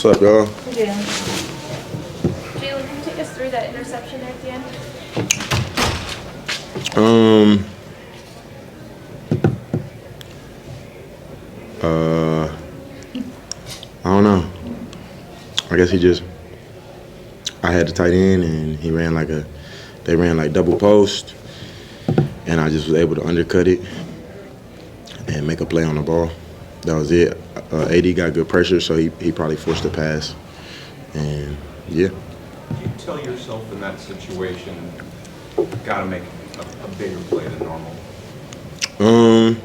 What's up, y'all? Jalen, can you take us through that interception there at the end? I don't know. I guess I had the tight end and they ran like double post, and I just was able to undercut it and make a play on the ball. That was it. AD got good pressure, so he probably forced the pass. And, yeah. Do you tell yourself in that situation, got to make a bigger play than normal?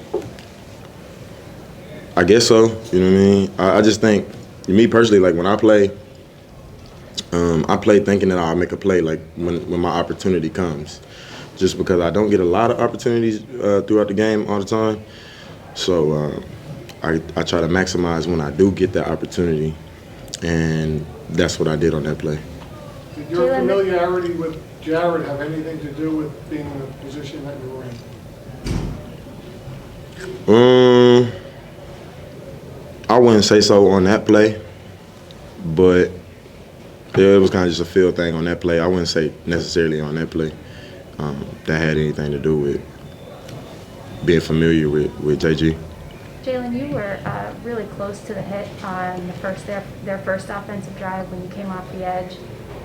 I guess so. You know what I mean? I just think, me personally, like when I play thinking that I'll make a play like when my opportunity comes. Just because I don't get a lot of opportunities throughout the game all the time. So I try to maximize when I do get that opportunity. And that's what I did on that play. Did your familiarity with Jared have anything to do with being in the position that you were in? I wouldn't say so on that play, but it was kind of just a feel thing on that play. I wouldn't say necessarily on that play that had anything to do with being familiar with JG. Jalen, you were really close to the hit on their first offensive drive when you came off the edge,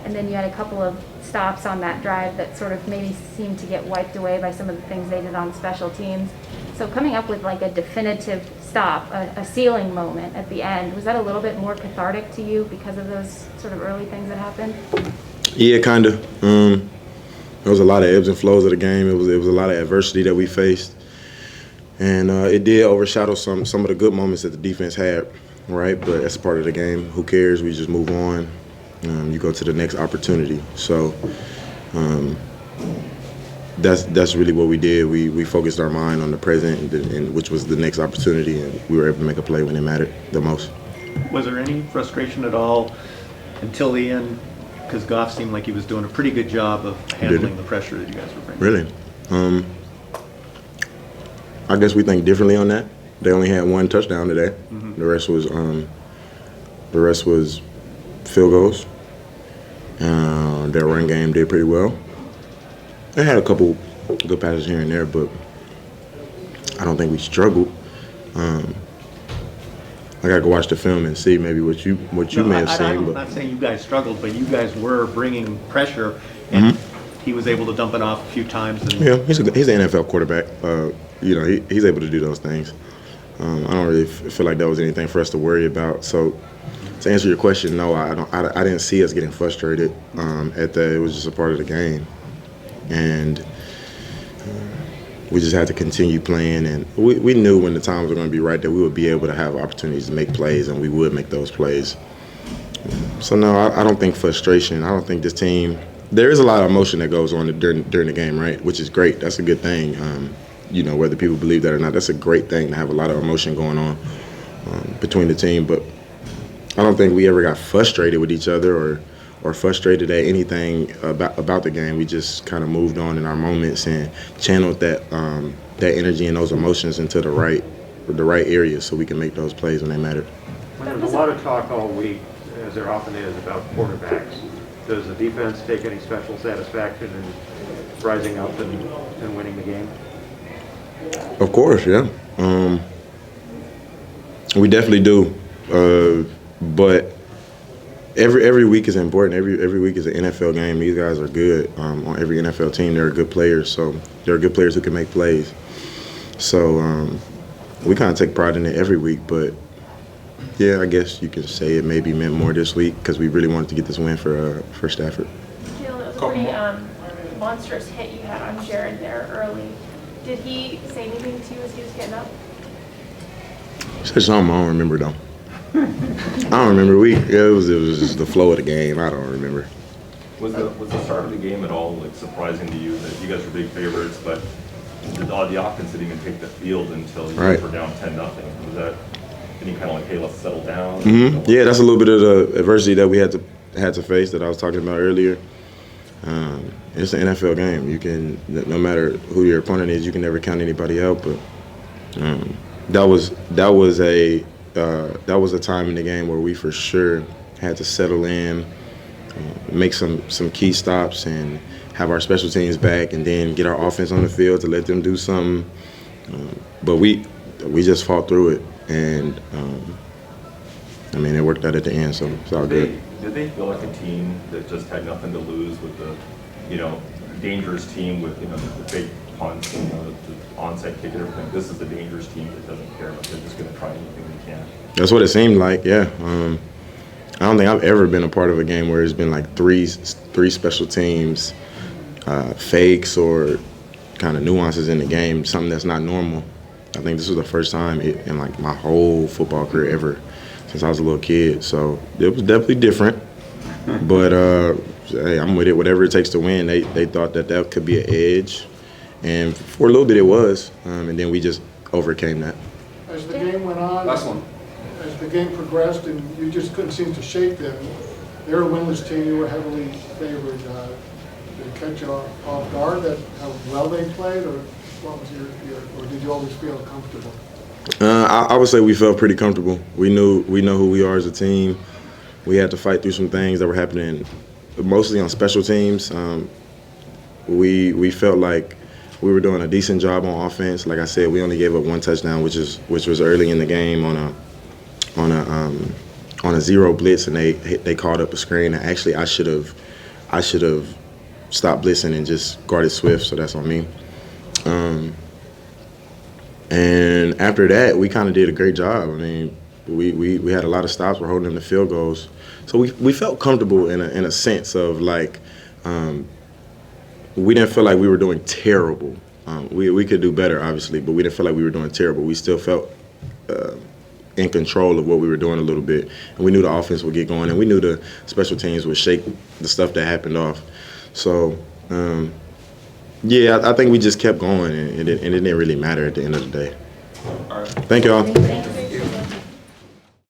and then you had a couple of stops on that drive that sort of maybe seemed to get wiped away by some of the things they did on special teams. So coming up with like a definitive stop, a ceiling moment at the end, was that a little bit more cathartic to you because of those sort of early things that happened? Yeah, kind of. There was a lot of ebbs and flows of the game. It was a lot of adversity that we faced. And it did overshadow some of the good moments that the defense had, right? But that's part of the game. Who cares? We just move on. You go to the next opportunity. So that's really what we did. We focused our mind on the present, and which was the next opportunity, and we were able to make a play when it mattered the most. Was there any frustration at all until the end? Because Goff seemed like he was doing a pretty good job of handling the pressure that you guys were bringing. Really? I guess we think differently on that. They only had one touchdown today. Mm-hmm. The rest was field goals. Their run game did pretty well. They had a couple good passes here and there, but I don't think we struggled. I gotta go watch the film and see maybe what you may have seen. I'm not saying you guys struggled, but you guys were bringing pressure, and he was able to dump it off a few times. And yeah, he's an NFL quarterback. He's able to do those things. I don't really feel like that was anything for us to worry about. So, to answer your question, no, I didn't see us getting frustrated at that. It was just a part of the game, and we just had to continue playing. And we knew when the times were going to be right that we would be able to have opportunities to make plays, and we would make those plays. So no, I don't think frustration. I don't think this team. There is a lot of emotion that goes on during the game, right? Which is great. That's a good thing. Whether people believe that or not, that's a great thing to have a lot of emotion going on between the team. But I don't think we ever got frustrated with each other or frustrated at anything about the game. We just kind of moved on in our moments and channeled that energy and those emotions into the right areas so we can make those plays when they matter. When there's a lot of talk all week, as there often is, about quarterbacks, does the defense take any special satisfaction in rising up and winning the game? Of course, yeah. We definitely do. But every week is important. Every week is an NFL game. These guys are good. On every NFL team, they're good players. So they're good players who can make plays. So we kind of take pride in it every week. But, yeah, I guess you could say it maybe meant more this week because we really wanted to get this win for Stafford. Jalen, it was a pretty monstrous hit you had on Jared there early. Did he say anything to you as he was getting up? He said something. I don't remember, though. I don't remember. It was just the flow of the game. I don't remember. Was the start of the game at all surprising to you that you guys were big favorites, but the offense didn't even take the field until you guys were down 10-0? Was that any kind of hey, let's settle down? Mm-hmm. Yeah, that's a little bit of the adversity that we had to face that I was talking about earlier. It's an NFL game. You can, no matter who your opponent is, you can never count anybody out. But that was a time in the game where we for sure had to settle in, make some key stops, and have our special teams back, and then get our offense on the field to let them do something. But we just fought through it, and I mean, it worked out at the end, so it's all good. Did they feel like a team that just had nothing to lose with the, dangerous team with, the big punts, the onside kick and everything? This is the dangerous team that doesn't care, but they're just going to try anything they can. That's what it seemed like, yeah. I don't think I've ever been a part of a game where it's been like three special teams, fakes or kind of nuances in the game, something that's not normal. I think this was the first time in like my whole football career ever since I was a little kid. So it was definitely different. But hey, I'm with it. Whatever it takes to win. They thought that could be an edge, and for a little bit it was, and then we just overcame that. As the game went on, as the game progressed, and you just couldn't seem to shake them. They're a winless team. You were heavily favored. Did it catch you off guard that how well they played, or what was or did you always feel comfortable? I would say we felt pretty comfortable. We know who we are as a team. We had to fight through some things that were happening, mostly on special teams. We felt like we were doing a decent job on offense. Like I said, we only gave up one touchdown, which was early in the game on a zero blitz, and they called up a screen. And actually, I should have stopped blitzing and just guarded Swift. So that's on me. And after that, we kind of did a great job. I mean, we had a lot of stops. We're holding them to field goals. So we felt comfortable in a sense of like we didn't feel like we were doing terrible. We could do better, obviously, but we didn't feel like we were doing terrible. We still felt in control of what we were doing a little bit. And we knew the offense would get going, and we knew the special teams would shake the stuff that happened off. So, yeah, I think we just kept going, and it didn't really matter at the end of the day. All right. Thank y'all. Thanks.